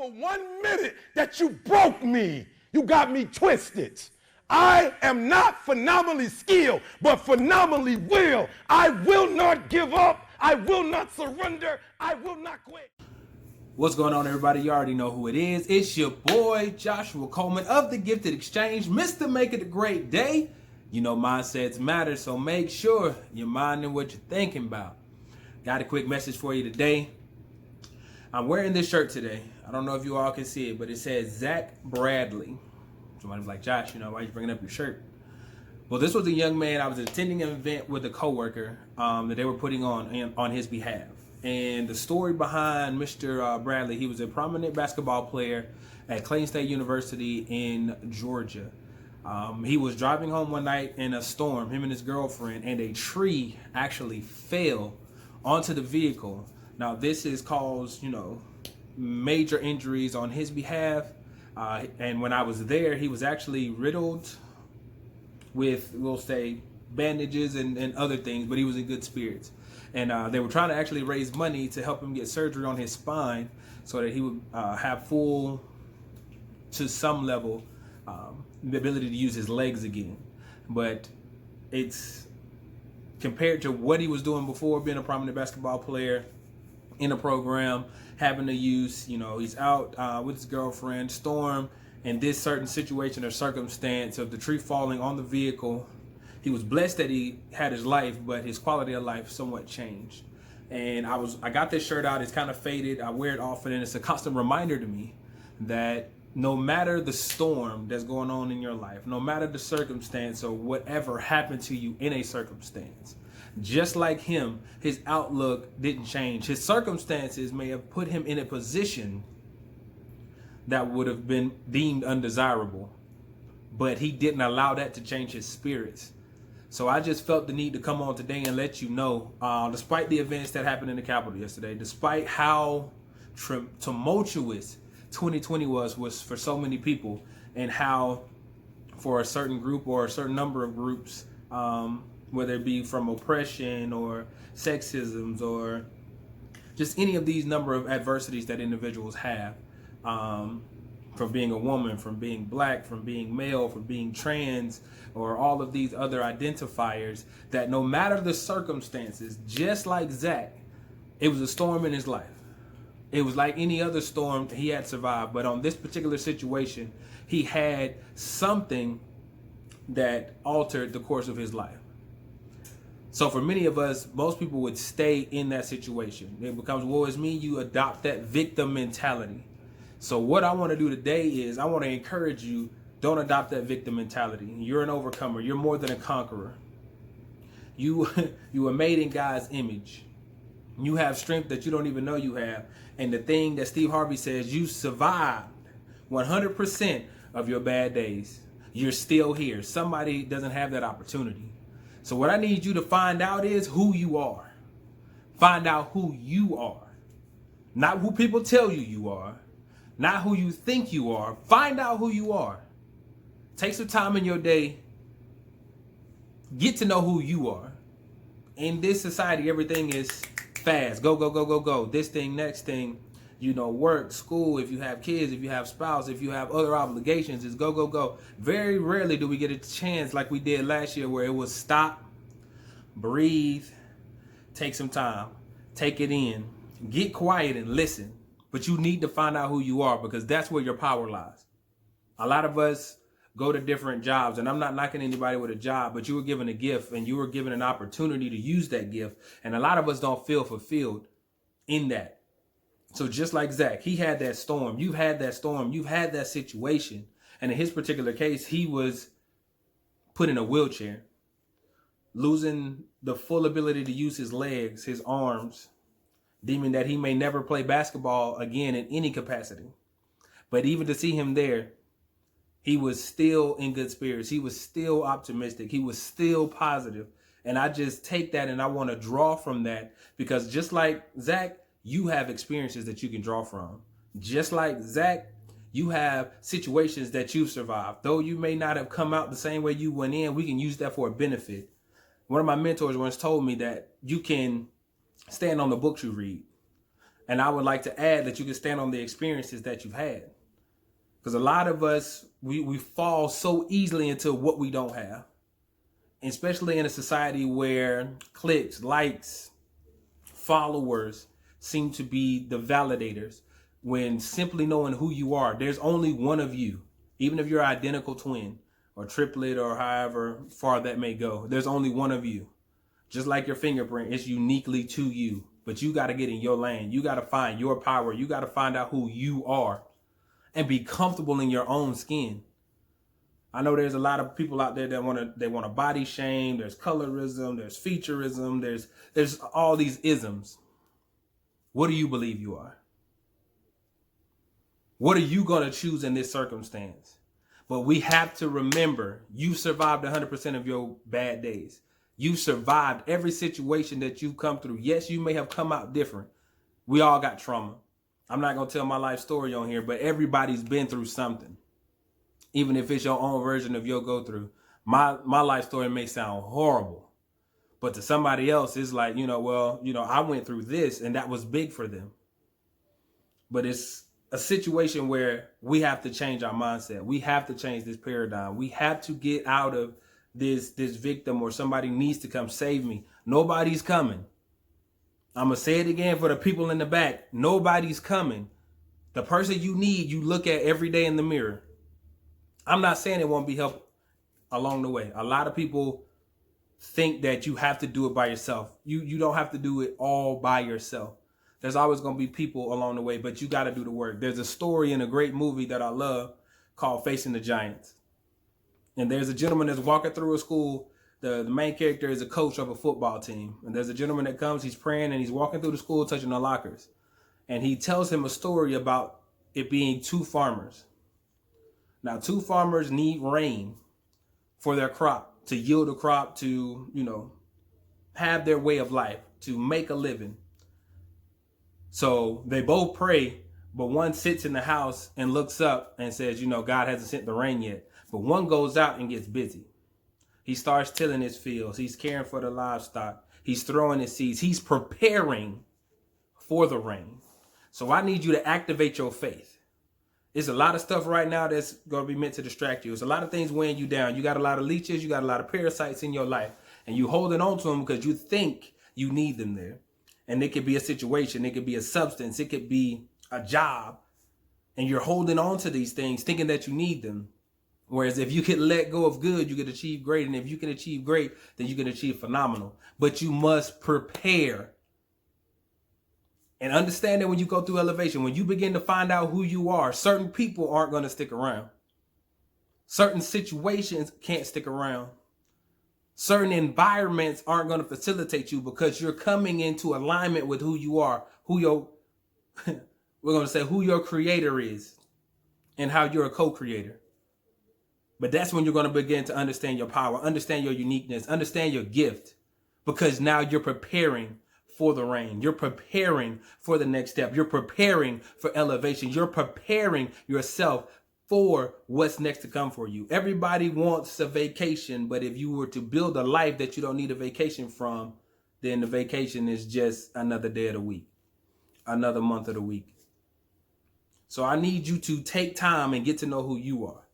for 1 minute that you broke me. You got me twisted. I am not phenomenally skilled, but phenomenally will. I will not give up. I will not surrender. I will not quit. What's going on, everybody? You already know who it is. It's your boy, Joshua Coleman of The Gifted Exchange, Mr. Make It a Great Day. You know, mindsets matter, so make sure you're minding what you're thinking about. Got a quick message for you today. I'm wearing this shirt today. I don't know if you all can see it, but it says Zach Bradley. Somebody's like, Josh, you know, why are you bringing up your shirt? Well, this was a young man. I was attending an event with a coworker that they were putting on his behalf. And the story behind Mr. Bradley, he was a prominent basketball player at Clayton State University in Georgia. He was driving home one night in a storm, him and his girlfriend, and a tree actually fell onto the vehicle. Now, this has caused, major injuries on his behalf. And when I was there, he was actually riddled with, we'll say, bandages and other things, but he was in good spirits. And they were trying to actually raise money to help him get surgery on his spine so that he would have full, to some level, the ability to use his legs again. But it's compared to what he was doing before, being a prominent basketball player in a program, having to use, he's out with his girlfriend, storm, and this certain situation or circumstance of the tree falling on the vehicle. He was blessed that he had his life, but his quality of life somewhat changed. And I got this shirt out. It's kind of faded. I wear it often, and it's a constant reminder to me that no matter the storm that's going on in your life, no matter the circumstance or whatever happened to you in a circumstance, just like him, his outlook didn't change. His circumstances may have put him in a position that would have been deemed undesirable, but he didn't allow that to change his spirits. So I just felt the need to come on today and let you know, despite the events that happened in the Capitol yesterday, despite how tumultuous 2020 was for so many people, and how for a certain group or a certain number of groups, whether it be from oppression or sexisms or just any of these number of adversities that individuals have, from being a woman, from being black, from being male, from being trans, or all of these other identifiers, that no matter the circumstances, just like Zach, it was a storm in his life. It was like any other storm he had survived, but on this particular situation, he had something that altered the course of his life. So for many of us, most people would stay in that situation. It becomes, woe is me. You adopt that victim mentality. So what I want to do today is I want to encourage you, don't adopt that victim mentality. You're an overcomer. You're more than a conqueror. You are made in God's image. You have strength that you don't even know you have. And the thing that Steve Harvey says, you survived 100% of your bad days. You're still here. Somebody doesn't have that opportunity. So what I need you to find out is who you are. Find out who you are. Not who people tell you you are. Not who you think you are. Find out who you are. Take some time in your day. Get to know who you are. In this society, everything is fast. Go, go, go, go, go. This thing, next thing. Work, school, if you have kids, if you have spouse, if you have other obligations, it's go, go, go. Very rarely do we get a chance like we did last year where it was stop, breathe, take some time, take it in, get quiet and listen. But you need to find out who you are, because that's where your power lies. A lot of us go to different jobs, and I'm not knocking anybody with a job, but you were given a gift and you were given an opportunity to use that gift. And a lot of us don't feel fulfilled in that. So just like Zach, he had that storm. You've had that storm. You've had that situation. And in his particular case, he was put in a wheelchair, losing the full ability to use his legs, his arms, deeming that he may never play basketball again in any capacity. But even to see him there, he was still in good spirits. He was still optimistic. He was still positive. And I just take that and I want to draw from that, because just like Zach, you have experiences that you can draw from. Just like Zach, you have situations that you've survived. Though you may not have come out the same way you went in, we can use that for a benefit. One of my mentors once told me that you can stand on the books you read. And I would like to add that you can stand on the experiences that you've had. Because a lot of us, we fall so easily into what we don't have. Especially in a society where clicks, likes, followers seem to be the validators. When simply knowing who you are, there's only one of you. Even if you're identical twin or triplet or however far that may go, there's only one of you. Just like your fingerprint, it's uniquely to you. But you got to get in your lane. You got to find your power. You got to find out who you are and be comfortable in your own skin. I know there's a lot of people out there that want to body shame. There's colorism, there's featureism, there's all these isms. What do you believe you are? What are you going to choose in this circumstance? But we have to remember, you survived 100% of your bad days. You survived every situation that you've come through. Yes, you may have come out different. We all got trauma. I'm not going to tell my life story on here, but everybody's been through something. Even if it's your own version of your go through. My life story may sound horrible, but to somebody else, it's like, I went through this and that was big for them. But it's a situation where we have to change our mindset. We have to change this paradigm. We have to get out of this victim or somebody needs to come save me. Nobody's coming. I'm going to say it again for the people in the back. Nobody's coming. The person you need, you look at every day in the mirror. I'm not saying it won't be help along the way. A lot of people think that you have to do it by yourself. You don't have to do it all by yourself. There's always going to be people along the way, but you got to do the work. There's a story in a great movie that I love called Facing the Giants. And there's a gentleman that's walking through a school. The main character is a coach of a football team. And there's a gentleman that comes, he's praying, and he's walking through the school touching the lockers. And he tells him a story about it being two farmers. Now, two farmers need rain for their crop, to yield a crop, to, have their way of life, to make a living. So they both pray, but one sits in the house and looks up and says, God hasn't sent the rain yet. But one goes out and gets busy. He starts tilling his fields. He's caring for the livestock. He's throwing his seeds. He's preparing for the rain. So I need you to activate your faith. There's a lot of stuff right now that's going to be meant to distract you. There's a lot of things weighing you down. You got a lot of leeches. You got a lot of parasites in your life. And you holding on to them because you think you need them there. And it could be a situation. It could be a substance. It could be a job. And you're holding on to these things thinking that you need them. Whereas if you can let go of good, you can achieve great. And if you can achieve great, then you can achieve phenomenal. But you must prepare. And understand that when you go through elevation, when you begin to find out who you are, certain people aren't going to stick around. Certain situations can't stick around. Certain environments aren't going to facilitate you because you're coming into alignment with who you are, who your creator is, and how you're a co-creator. But that's when you're going to begin to understand your power, understand your uniqueness, understand your gift, because now you're preparing for the rain. You're preparing for the next step. You're preparing for elevation. You're preparing yourself for what's next to come for you. Everybody wants a vacation, but if you were to build a life that you don't need a vacation from, then the vacation is just another day of the week, another month of the week. So I need you to take time and get to know who you are.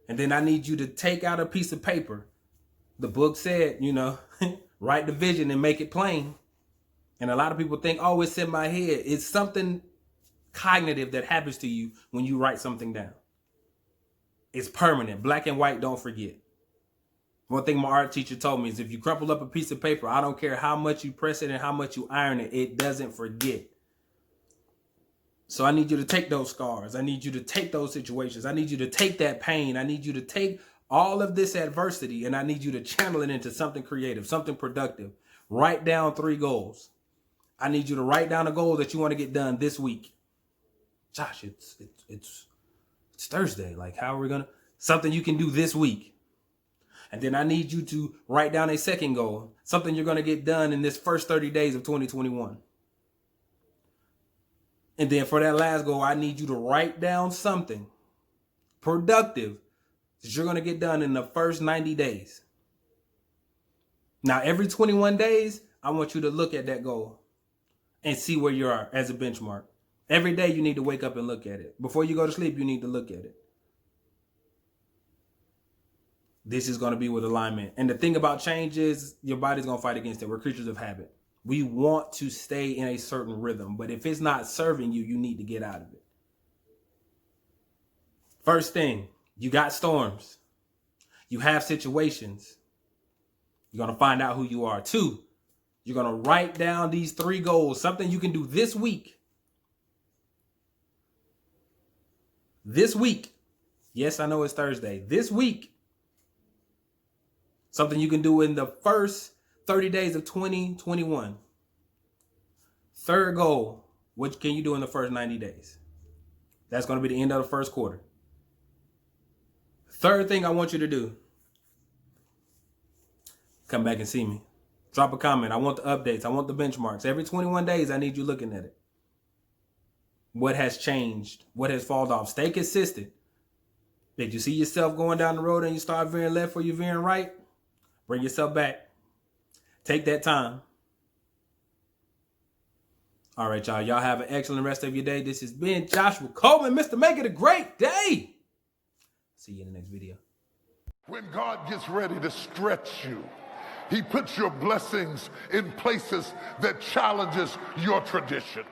And then I need you to take out a piece of paper. The book said, write the vision and make it plain. And a lot of people think, oh, it's in my head. It's something cognitive that happens to you when you write something down. It's permanent. Black and white, don't forget. One thing my art teacher told me is if you crumple up a piece of paper, I don't care how much you press it and how much you iron it, it doesn't forget. So I need you to take those scars. I need you to take those situations. I need you to take that pain. I need you to take all of this adversity and I need you to channel it into something creative, something productive. Write down 3 goals. I need you to write down a goal that you want to get done this week. Josh, it's Thursday. Like, how are we gonna? Something you can do this week. And then I need you to write down a second goal, something you're gonna get done in this first 30 days of 2021. And then for that last goal, I need you to write down something productive that you're gonna get done in the first 90 days. Now, every 21 days, I want you to look at that goal and see where you are as a benchmark. Every day you need to wake up and look at it. Before you go to sleep, you need to look at it. This is going to be with alignment. And the thing about change is your body's going to fight against it. We're creatures of habit. We want to stay in a certain rhythm, but if it's not serving you, you need to get out of it. First thing, you got storms. You have situations. You're going to find out who you are. 2, you're going to write down these 3 goals, something you can do this week. This week. Yes, I know it's Thursday. This week. Something you can do in the first 30 days of 2021. Third goal, what can you do in the first 90 days? That's going to be the end of the first quarter. Third thing I want you to do, come back and see me. Drop a comment. I want the updates. I want the benchmarks. Every 21 days, I need you looking at it. What has changed? What has fallen off? Stay consistent. Did you see yourself going down the road and you start veering left or you veering right? Bring yourself back. Take that time. All right, y'all. Y'all have an excellent rest of your day. This has been Joshua Coleman, Mr. Make It a Great Day. See you in the next video. When God gets ready to stretch you, he puts your blessings in places that challenges your tradition.